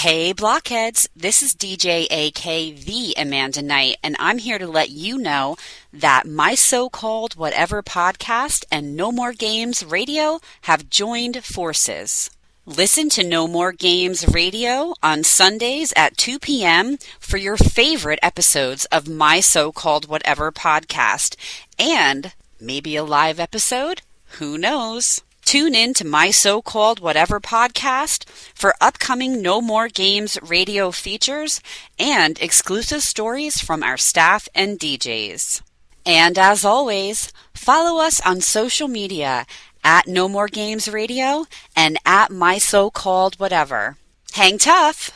Hey Blockheads, this is DJ AK the Amanda Knight, and I'm here to let you know that my so-called whatever podcast and No More Games Radio have joined forces. Listen to No More Games Radio on Sundays at 2 p.m. for your favorite episodes of my so-called whatever podcast, and maybe a live episode? Who knows? Tune in to my so-called whatever podcast for upcoming No More Games radio features and exclusive stories from our staff and DJs. And as always, follow us on social media at No More Games Radio and at my so-called whatever. Hang tough!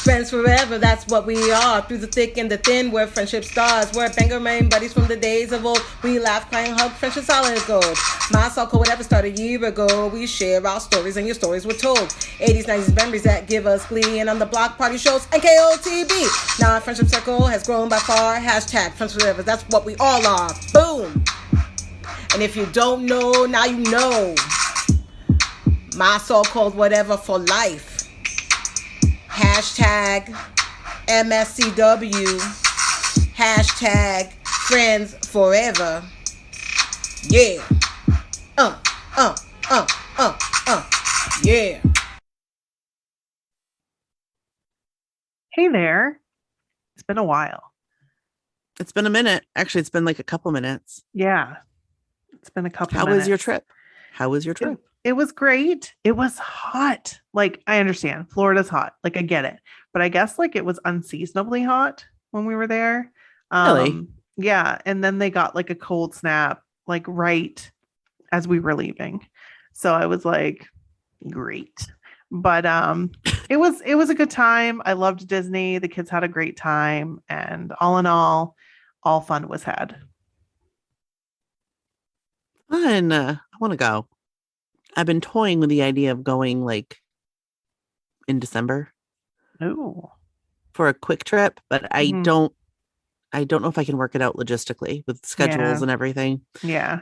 Friends forever, that's what we are. Through the thick and the thin, we're friendship stars. We're banger main buddies from the days of old. We laugh, cry, and hug, friendship solid gold. My so-called whatever started a year ago. We share our stories and your stories were told. 80s, 90s memories that give us glee. And on the block party shows, NKOTB. Now our friendship circle has grown by far. Hashtag friends forever, that's what we all are. Boom! And if you don't know, now you know. My so-called whatever for life. Hashtag MSCW. Hashtag friends forever. Yeah. Yeah. Hey there. It's been a while. It's been a minute. Actually, it's been like a couple minutes. Yeah. It's been a couple How minutes. was your trip? How was your trip? It was great. It was hot. Like, I understand. Florida's hot. Like, I get it. But I guess like it was unseasonably hot when we were there. Really? Yeah. And then they got like a cold snap, like right as we were leaving. So I was like, great. But it was a good time. I loved Disney. The kids had a great time. And all in all fun was had. Fun. I want to go. I've been toying with the idea of going like in December. Oh. For a quick trip, but I don't know if I can work it out logistically with schedules and everything. Yeah.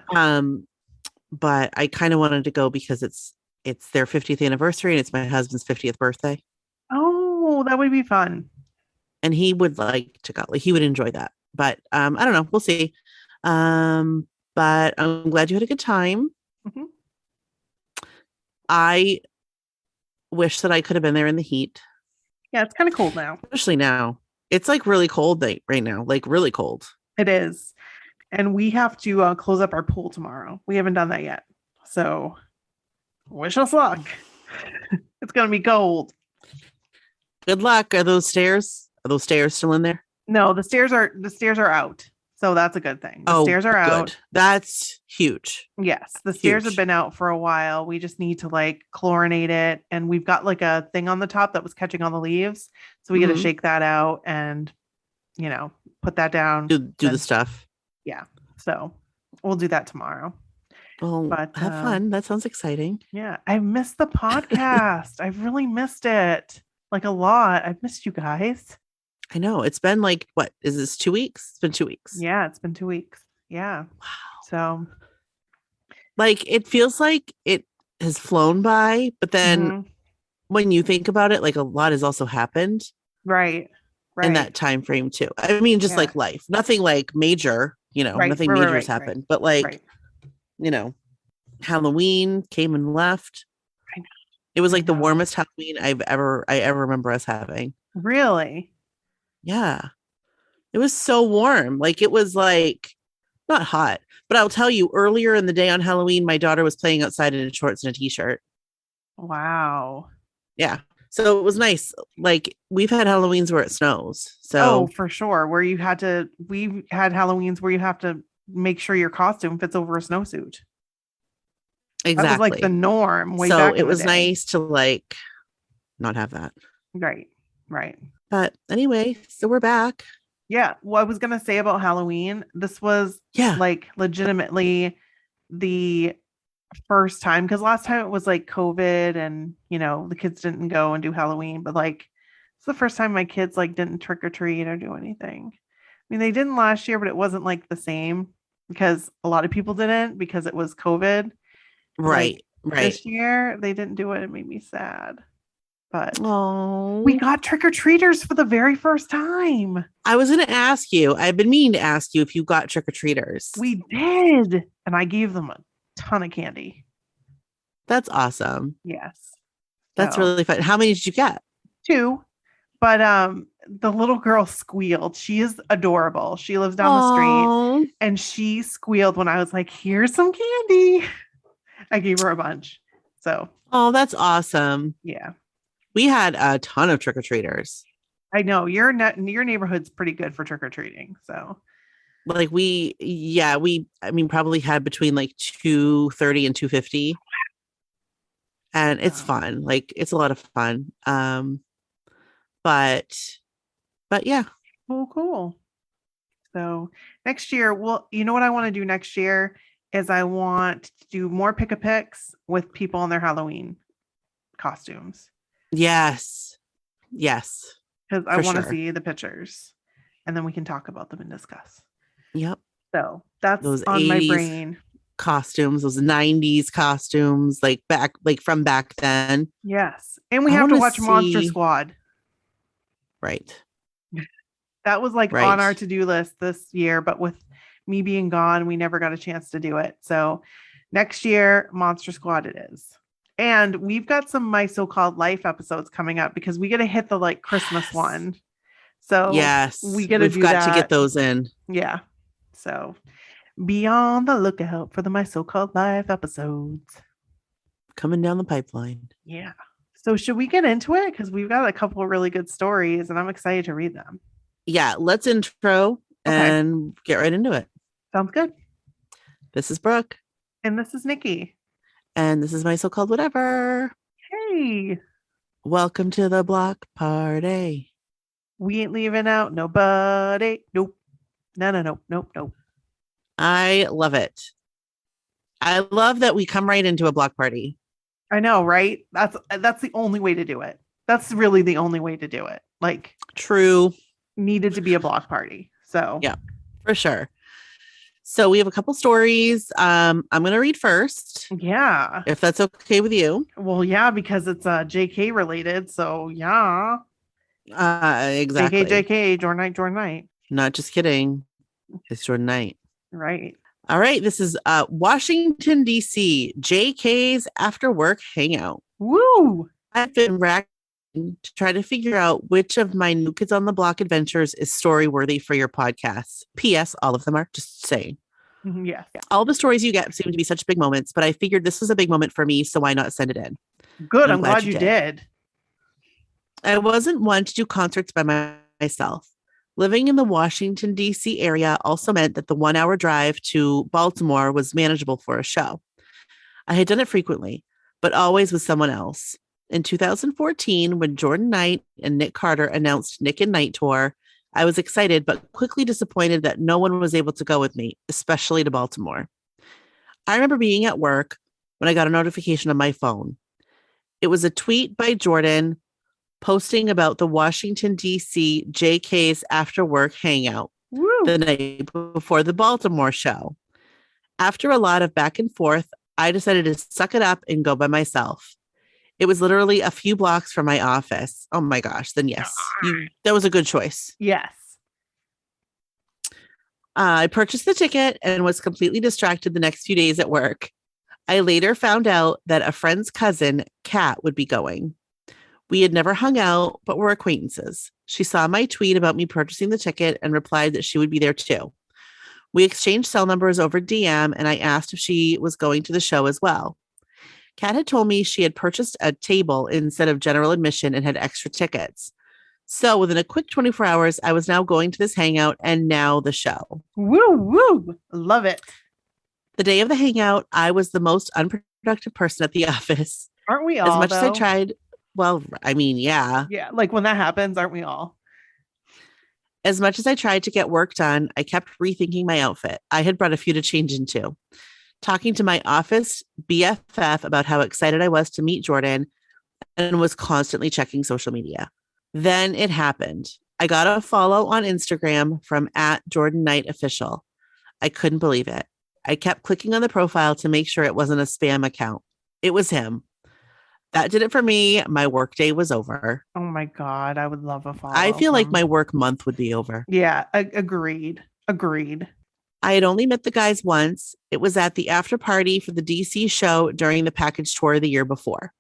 But I kind of wanted to go because it's their 50th anniversary and it's my husband's 50th birthday. Oh, that would be fun. And he would like to go. Like he would enjoy that. But I don't know. We'll see. But I'm glad you had a good time. Mm-hmm. I wish that I could have been there in the heat. Yeah, it's kind of cold now. Especially now. It's like really cold right now. Like really cold. It is. And we have to close up our pool tomorrow. We haven't done that yet. So wish us luck. It's going to be cold. Good luck. Are those stairs still in there? No, the stairs are out. So that's a good thing. The stairs are out. Good. That's huge. Yes. The stairs have been out for a while. We just need to like chlorinate it. And we've got like a thing on the top that was catching all the leaves. So we got to shake that out and, put that down. Do the stuff. Yeah. So we'll do that tomorrow. Well, but have fun. That sounds exciting. Yeah. I missed the podcast. I've really missed it. Like a lot. I've missed you guys. I know. It's been like, what is this, 2 weeks? It's been 2 weeks. Yeah, it's been 2 weeks. Yeah. Wow. So like it feels like it has flown by, but then when you think about it, like a lot has also happened. Right. In that time frame too. I mean, just like life. Nothing like major, nothing major has happened. But like, Halloween came and left. I know. It was like the warmest Halloween I ever remember us having. Really? Yeah. It was so warm. Like it was like not hot, but I'll tell you earlier in the day on Halloween, my daughter was playing outside in shorts and a t-shirt. Wow. Yeah. So it was nice. Like we've had Halloweens where it snows. So for sure. We had Halloweens where you have to make sure your costume fits over a snowsuit. Exactly. That was like the norm. So it was nice to like not have that. Right. Right. But anyway, so we're back. Yeah. What I was going to say about Halloween, this was like legitimately the first time, because last time it was like COVID and, the kids didn't go and do Halloween, but like it's the first time my kids like didn't trick or treat or do anything. I mean, they didn't last year, but it wasn't like the same. because a lot of people didn't because it was COVID. Right. This year they didn't do it. It made me sad. But Oh, we got trick-or-treaters for the very first time. I was going to ask you. I've been meaning to ask you if you got trick-or-treaters. We did. And I gave them a ton of candy. That's awesome. Yes. That's really fun. How many did you get? 2. But the little girl squealed. She is adorable. She lives down the street. And she squealed when I was like, here's some candy. I gave her a bunch. So. Oh, that's awesome. Yeah. We had a ton of trick-or-treaters. I know your neighborhood's pretty good for trick-or-treating. So like probably had between like 230 and 250. And it's fun. Like it's a lot of fun. But yeah. Oh, cool. So next year, well, you know what I want to do next year is I want to do more pick-a-picks with people in their Halloween costumes. Yes. Because I want to see the pictures and then we can talk about them and discuss. Yep. So that's those on my brain. Costumes, those 90s costumes, from back then. Yes. And we have to watch Monster Squad. Right. That was on our to-do list this year, but with me being gone, we never got a chance to do it. So next year, Monster Squad it is. And we've got some My So-Called Life episodes coming up because we got to hit the Christmas one. So yes, we've got to get those in. Yeah. So be on the lookout for the My So-Called Life episodes. Coming down the pipeline. Yeah. So should we get into it? Because we've got a couple of really good stories and I'm excited to read them. Yeah, let's intro and get right into it. Sounds good. This is Brooke. And this is Nikki. And this is My So-Called Whatever. Hey. Welcome to the block party. We ain't leaving out nobody. Nope. No. I love it. I love that we come right into a block party. I know, right? That's the only way to do it. That's really the only way to do it. True. Needed to be a block party. So yeah, for sure. So we have a couple stories. I'm going to read first. Yeah. If that's okay with you. Well, yeah, because it's JK related. So yeah. Exactly. JK, Jordan Knight. Not just kidding. It's Jordan Knight. Right. All right. This is Washington, D.C. JK's after work hangout. Woo! I've been racking to try to figure out which of my New Kids on the Block adventures is story worthy for your podcast. P.S. All of them are, just saying. Yeah. All the stories you get seem to be such big moments, but I figured this was a big moment for me, so why not send it in? Good. I'm glad you did. I wasn't one to do concerts by myself. Living in the Washington, D.C. area also meant that the 1-hour drive to Baltimore was manageable for a show. I had done it frequently, but always with someone else. In 2014, when Jordan Knight and Nick Carter announced Nick and Knight Tour, I was excited, but quickly disappointed that no one was able to go with me, especially to Baltimore. I remember being at work when I got a notification on my phone. It was a tweet by Jordan posting about the Washington, D.C. JK's after work hangout the night before the Baltimore show. After a lot of back and forth, I decided to suck it up and go by myself. It was literally a few blocks from my office. Oh my gosh. Then yes, that was a good choice. Yes. I purchased the ticket and was completely distracted the next few days at work. I later found out that a friend's cousin, Kat, would be going. We had never hung out, but were acquaintances. She saw my tweet about me purchasing the ticket and replied that she would be there too. We exchanged cell numbers over DM, and I asked if she was going to the show as well. Kat had told me she had purchased a table instead of general admission and had extra tickets. So within a quick 24 hours, I was now going to this hangout and now the show. Woo! Love it. The day of the hangout, I was the most unproductive person at the office. Aren't we all? As much as I tried. Well, I mean, yeah. Yeah, when that happens, aren't we all? As much as I tried to get work done, I kept rethinking my outfit. I had brought a few to change into. Talking to my office BFF about how excited I was to meet Jordan and was constantly checking social media. Then it happened. I got a follow on Instagram from @JordanKnightOfficial. I couldn't believe it. I kept clicking on the profile to make sure it wasn't a spam account. It was him. That did it for me. My workday was over. Oh my God. I would love a follow. I feel like my work month would be over. Yeah. Agreed. I had only met the guys once. It was at the after party for the DC show during the package tour the year before.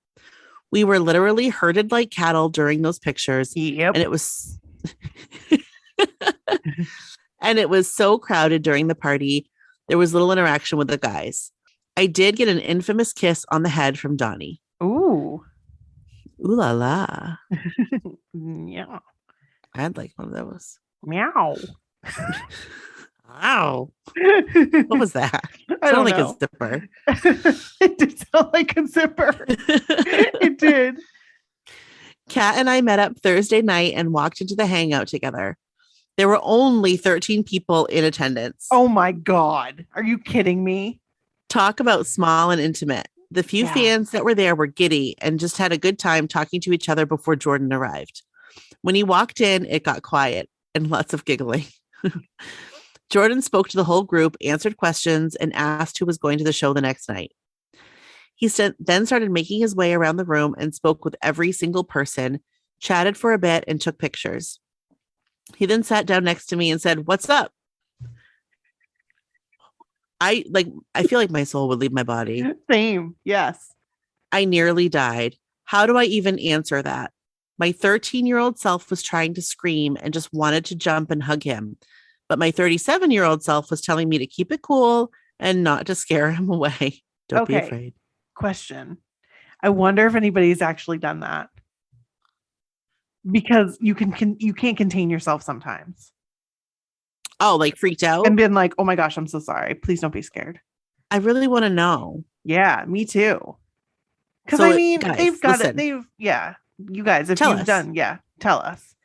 We were literally herded like cattle during those pictures. Yep. And it was and it was so crowded during the party. There was little interaction with the guys. I did get an infamous kiss on the head from Donnie. Ooh. Ooh la la. Yeah. I'd like one of those. Meow. Wow. What was that? I don't like know. a zipper. It did sound like a zipper. It did. Kat and I met up Thursday night and walked into the hangout together. There were only 13 people in attendance. Oh my God. Are you kidding me? Talk about small and intimate. The few fans that were there were giddy and just had a good time talking to each other before Jordan arrived. When he walked in, it got quiet and lots of giggling. Jordan spoke to the whole group, answered questions, and asked who was going to the show the next night. He then started making his way around the room and spoke with every single person, chatted for a bit, and took pictures. He then sat down next to me and said, "What's up?" I feel like my soul would leave my body. Same. Yes. I nearly died. How do I even answer that? My 13-year-old self was trying to scream and just wanted to jump and hug him. But my 37-year-old self was telling me to keep it cool and not to scare him away. Don't be afraid. Question. I wonder if anybody's actually done that. Because you can't contain yourself sometimes. Oh, like freaked out? And been like, oh my gosh, I'm so sorry. Please don't be scared. I really want to know. Yeah, me too. Because So, I mean, guys, they've got listen. it. You guys, if Tell you've us. done, tell us.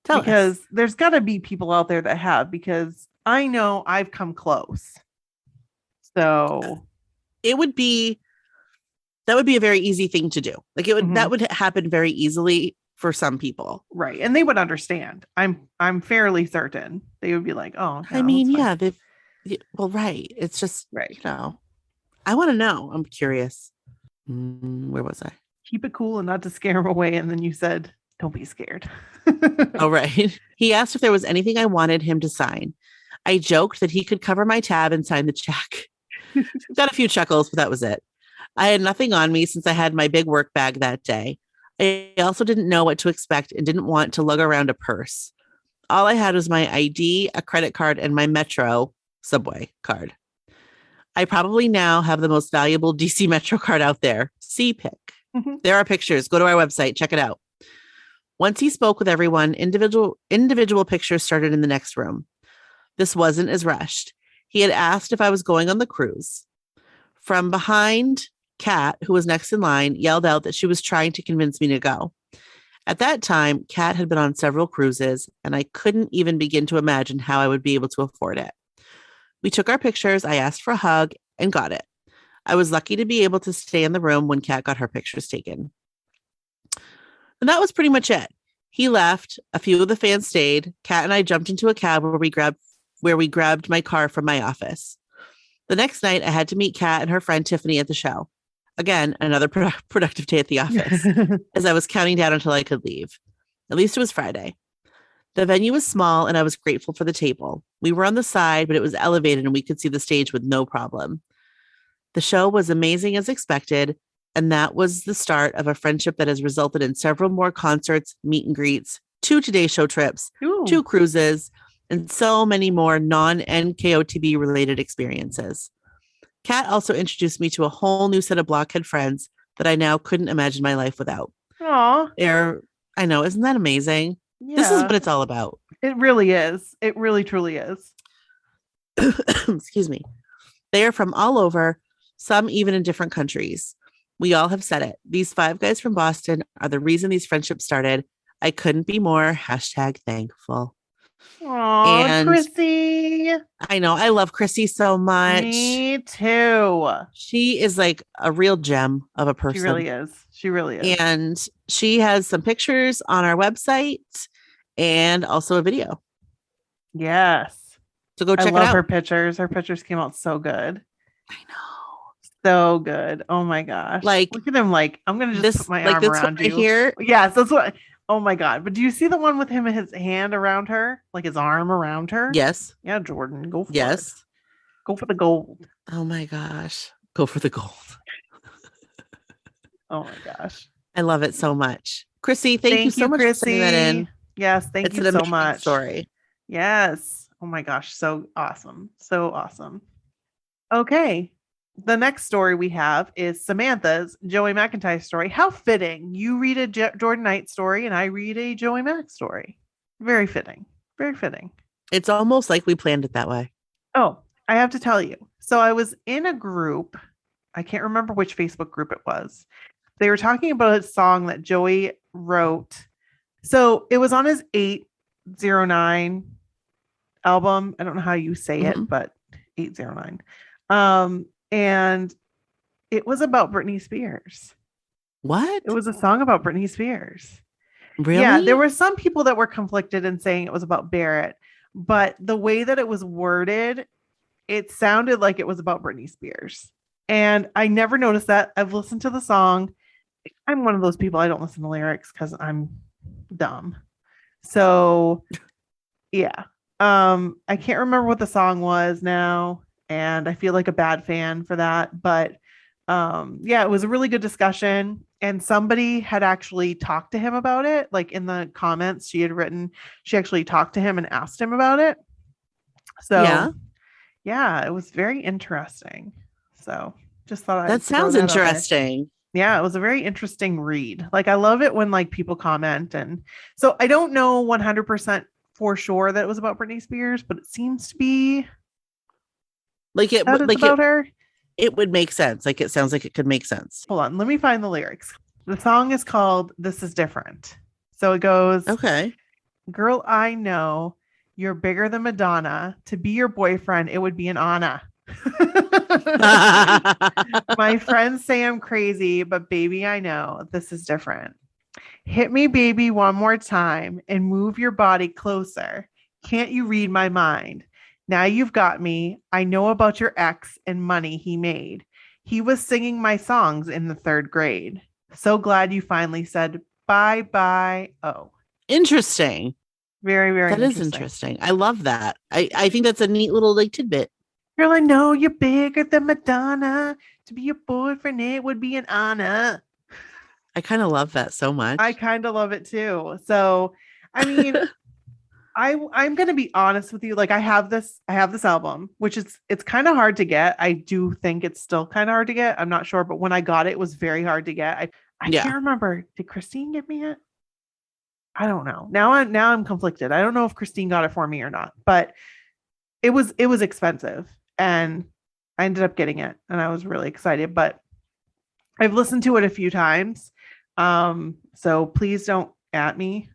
Because there's got to be people out there that have, because I know I've come close. So that would be a very easy thing to do. Like that would happen very easily for some people. Right. And they would understand. I'm fairly certain they would be like, oh, I mean, yeah, right. It's just, right. I want to know. I'm curious. Where was I? Keep it cool and not to scare them away. And then you said, don't be scared. Oh, right. He asked if there was anything I wanted him to sign. I joked that he could cover my tab and sign the check. Got a few chuckles, but that was it. I had nothing on me since I had my big work bag that day. I also didn't know what to expect and didn't want to lug around a purse. All I had was my ID, a credit card, and my Metro subway card. I probably now have the most valuable DC Metro card out there. See pic. There are pictures. Go to our website. Check it out. Once he spoke with everyone, individual pictures started in the next room. This wasn't as rushed. He had asked if I was going on the cruise. From behind, Kat, who was next in line, yelled out that she was trying to convince me to go. At that time, Kat had been on several cruises, and I couldn't even begin to imagine how I would be able to afford it. We took our pictures, I asked for a hug, and got it. I was lucky to be able to stay in the room when Kat got her pictures taken. And that was pretty much it. He left. A few of the fans stayed. Kat and I jumped into a cab where we grabbed my car from my office. The next night, I had to meet Kat and her friend Tiffany at the show. Again, another productive day at the office, as I was counting down until I could leave. At least it was Friday. The venue was small, and I was grateful for the table. We were on the side, but it was elevated, and we could see the stage with no problem. The show was amazing as expected, and that was the start of a friendship that has resulted in several more concerts, meet and greets, 2 Today Show trips, 2 cruises, and so many more non-NKOTB related experiences. Kat also introduced me to a whole new set of Blockhead friends that I now couldn't imagine my life without. Aww. I know, isn't that amazing? Yeah. This is what it's all about. It really is. It really, truly is. Excuse me. They are from all over, some even in different countries. We all have said it. These 5 guys from Boston are the reason these friendships started. I couldn't be more #thankful. Oh, Chrissy. I know. I love Chrissy so much. Me too. She is like a real gem of a person. She really is. She really is. And she has some pictures on our website and also a video. Yes. So go I check it love out. her pictures. Her pictures came out so good. I know. So good. Oh my gosh. Like, look at him. Like, I'm going to just put my arm this one around right you. here. Yes, that's what. Oh my God. But do you see the one with him and his hand around her? Like his arm around her? Yes. Yeah, Jordan, go for it. Yes. Go for the gold. Oh my gosh. Go for the gold. Oh my gosh. I love it so much. Chrissy, thank you so much Chrissy. for sending that in. Yes, thank It's you an so amazing much. story. Yes. Oh my gosh, so awesome. So awesome. Okay. The next story we have is Samantha's Joey McIntyre story. How fitting. You read a Jordan Knight story and I read a Joey Mac story. Very fitting. Very fitting. It's almost like we planned it that way. Oh, I have to tell you. So I was in a group. I can't remember which Facebook group it was. They were talking about a song that Joey wrote. So it was on his 809 album. I don't know how you say it, but 809. And it was about Britney Spears. What? It was a song about Britney Spears. Really? Yeah, there were some people that were conflicted in saying it was about Barrett, but the way that it was worded, it sounded like it was about Britney Spears. And I never noticed that. I've listened to the song. I'm one of those people, I don't listen to lyrics because I'm dumb. So yeah. I can't remember what the song was now, and I feel like a bad fan for that. But yeah, it was a really good discussion. And somebody had actually talked to him about it. Like in the comments she had written, she actually talked to him and asked him about it. So yeah, it was very interesting. So just thought that sounds interesting. Yeah, it was a very interesting read. Like I love it when like people comment. And so I don't know 100% for sure that it was about Britney Spears, but it seems to be like it like about her. It would make sense. Like it sounds like it could make sense. Hold on, let me find the lyrics. The song is called This Is Different. So it goes, okay. Girl, I know you're bigger than Madonna. To be your boyfriend, it would be an honor. My friends say I'm crazy, but baby, I know this is different. Hit me, baby, one more time and move your body closer. Can't you read my mind? Now you've got me. I know about your ex and money he made. He was singing my songs in the 3rd grade. So glad you finally said bye. Oh, interesting. Very, very That is interesting. I love that. I think that's a neat little like tidbit. Girl, I know you're bigger than Madonna. To be your boyfriend, it would be an honor. I kind of love that so much. I kind of love it too. So, I mean, I'm going to be honest with you. Like I have this album, which it's kind of hard to get. I do think it's still kind of hard to get. I'm not sure, but when I got it, it was very hard to get. I can't remember. Did Christine give me it? I don't know. Now I'm conflicted. I don't know if Christine got it for me or not, but it was expensive and I ended up getting it and I was really excited, but I've listened to it a few times. So please don't at me.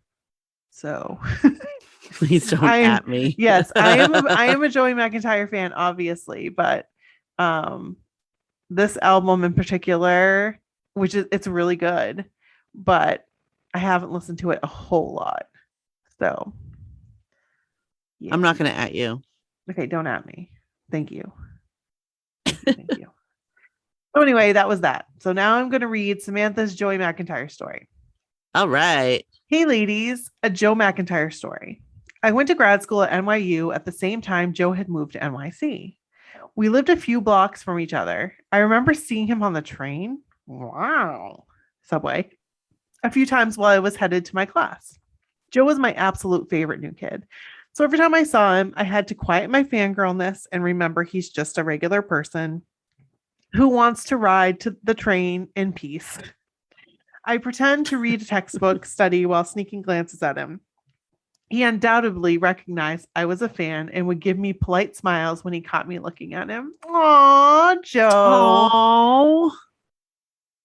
So please don't at me. Yes, I am a Joey McIntyre fan, obviously, but this album in particular, it's really good, but I haven't listened to it a whole lot. So yeah. I'm not gonna at you. Okay, don't at me. Thank you. Thank you. So anyway, that was that. So now I'm going to read Samantha's Joey McIntyre story. All right. Hey, ladies, a Joe McIntyre story. I went to grad school at NYU at the same time Joe had moved to NYC. We lived a few blocks from each other. I remember seeing him on the train. Wow. Subway. A few times while I was headed to my class. Joe was my absolute favorite new kid. So every time I saw him, I had to quiet my fangirlness and remember he's just a regular person who wants to ride to the train in peace. I pretend to read a textbook study while sneaking glances at him. He undoubtedly recognized I was a fan and would give me polite smiles when he caught me looking at him. Aw, Joe. Aww.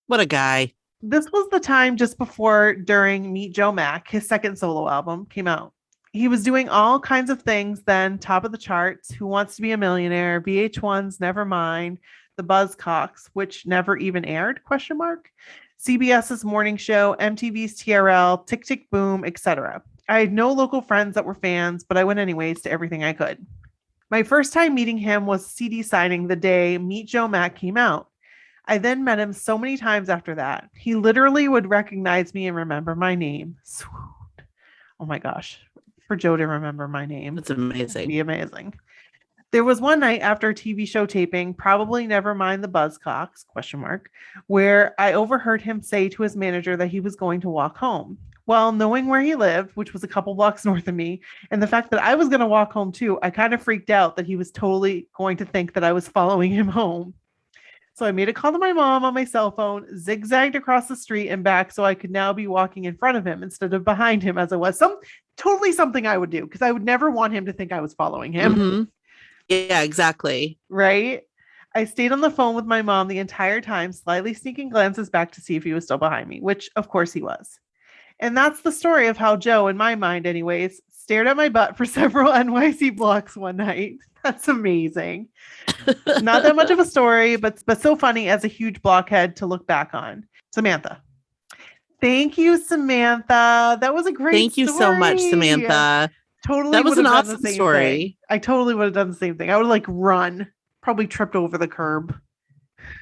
What a guy. This was the time just before, during Meet Joe Mac, his second solo album came out. He was doing all kinds of things then, top of the charts, Who Wants to Be a Millionaire, VH1's Nevermind, The Buzzcocks, which never even aired, ? CBS's Morning Show, MTV's TRL, Tick Tick Boom, etc. I had no local friends that were fans, but I went anyways to everything I could. My first time meeting him was CD signing the day Meet Joe Mac came out. I then met him so many times after that. He literally would recognize me and remember my name. Swoon. Oh my gosh. For Joe to remember my name. That's amazing. Be amazing. There was one night after a TV show taping, probably never mind the Buzzcocks, ? Where I overheard him say to his manager that he was going to walk home. Well, knowing where he lived, which was a couple blocks north of me, and the fact that I was going to walk home too, I kind of freaked out that he was totally going to think that I was following him home. So I made a call to my mom on my cell phone, zigzagged across the street and back so I could now be walking in front of him instead of behind him as I was. Totally something I would do because I would never want him to think I was following him. Mm-hmm. Yeah, exactly. Right? I stayed on the phone with my mom the entire time, slightly sneaking glances back to see if he was still behind me, which of course he was. And that's the story of how Joe, in my mind anyways, stared at my butt for several NYC blocks one night. That's amazing. Not that much of a story, but so funny as a huge blockhead to look back on. Samantha. Thank you, Samantha. That was a great Thank you so much, Samantha. Totally. That was an awesome story. Thing. I totally would have done the same thing. I would like run, probably tripped over the curb.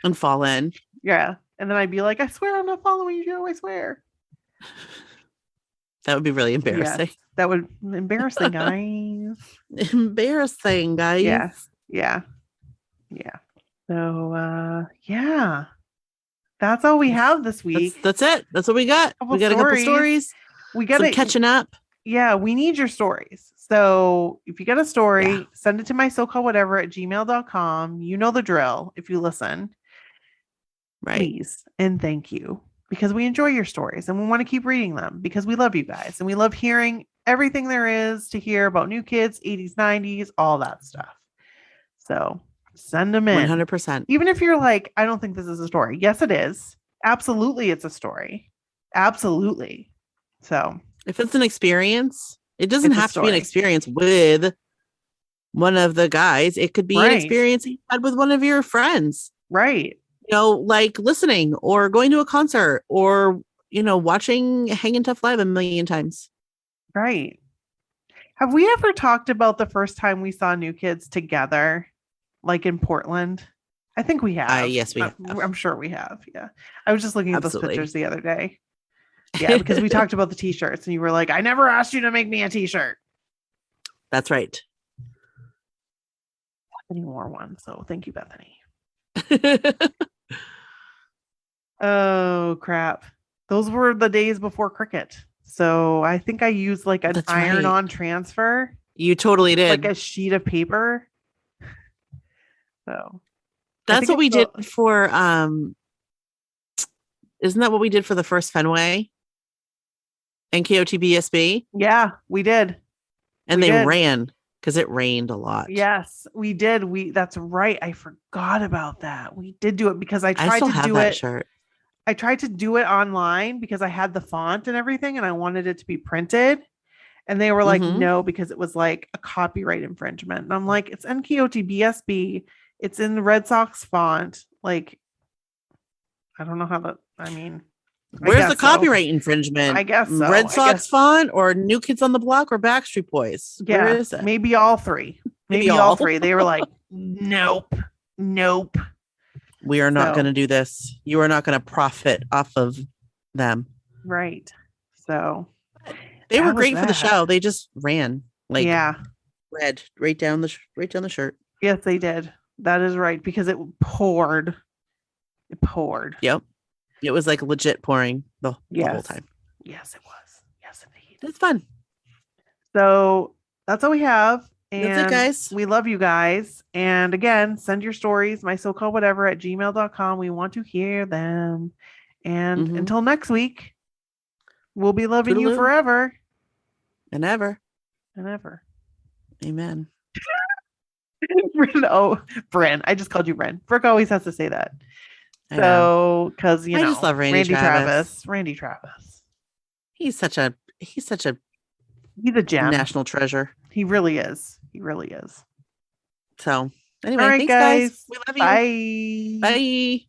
And fall in. Yeah. And then I'd be like, I swear I'm not following you, Joe. I swear. That would be really embarrassing. Yes, that would embarrassing, guys. Embarrassing, guys. Yes. Yeah. Yeah. So yeah. That's all we have this week. That's it. That's what we got. We got a couple stories. We got some catching up. Yeah, we need your stories. So if you got a story, send it to my so-called whatever at gmail.com. You know the drill if you listen. Right. Please. And thank you. Because we enjoy your stories and we want to keep reading them because we love you guys and we love hearing everything there is to hear about New Kids, 80s, 90s, all that stuff. So send them in. 100%. Even if you're like, I don't think this is a story. Yes, it is. Absolutely, it's a story. Absolutely. So if it's an experience, it doesn't have to be an experience with one of the guys. It could be an experience you had with one of your friends. Right. You know, like listening or going to a concert or, you know, watching Hangin' Tough Live a million times. Right. Have we ever talked about the first time we saw New Kids together, like in Portland? I think we have. Yes, we have. I'm sure we have. Yeah. I was just looking at Absolutely. those pictures the other day. Yeah, because we talked about the t-shirts and you were like, I never asked you to make me a t-shirt. That's right. Bethany wore one. So thank you, Bethany. Oh, crap. Those were the days before Cricket. So I think I used like an iron-on transfer. You totally did. Like a sheet of paper. So that's what we did for isn't that what we did for the first Fenway? NKOTB SB? Yeah, we did. And they ran because it rained a lot. Yes, we did. That's right. I forgot about that. We did do it because I tried still to have do that it. Shirt. I tried to do it online because I had the font and everything and I wanted it to be printed. And they were like, no, because it was like a copyright infringement. And I'm like, it's NKOTB SB. It's in the Red Sox font. Like, I don't know how that, I mean. Where's the copyright infringement? I guess so. Red Sox font or New Kids on the Block or Backstreet Boys? Yeah, where is it? Maybe all three. Maybe all three. They were like, nope. We are not going to do this. You are not going to profit off of them. Right. So they were great for the show. They just ran like red right down the shirt. Yes, they did. That is right because it poured. It poured. Yep. It was like legit pouring the whole time. Yes, it was. Yes, indeed. It's fun. So that's all we have. And that's it, guys. We love you guys. And again, send your stories, my so-called whatever at gmail.com. We want to hear them. And until next week, we'll be loving you forever. And ever. And ever. Amen. Bren. I just called you Bren. Brooke always has to say that. So, because I just love Randy Travis. Randy Travis. He's a gem. National treasure. He really is. He really is. So, anyway, all right, thanks, guys. We love you. Bye. Bye.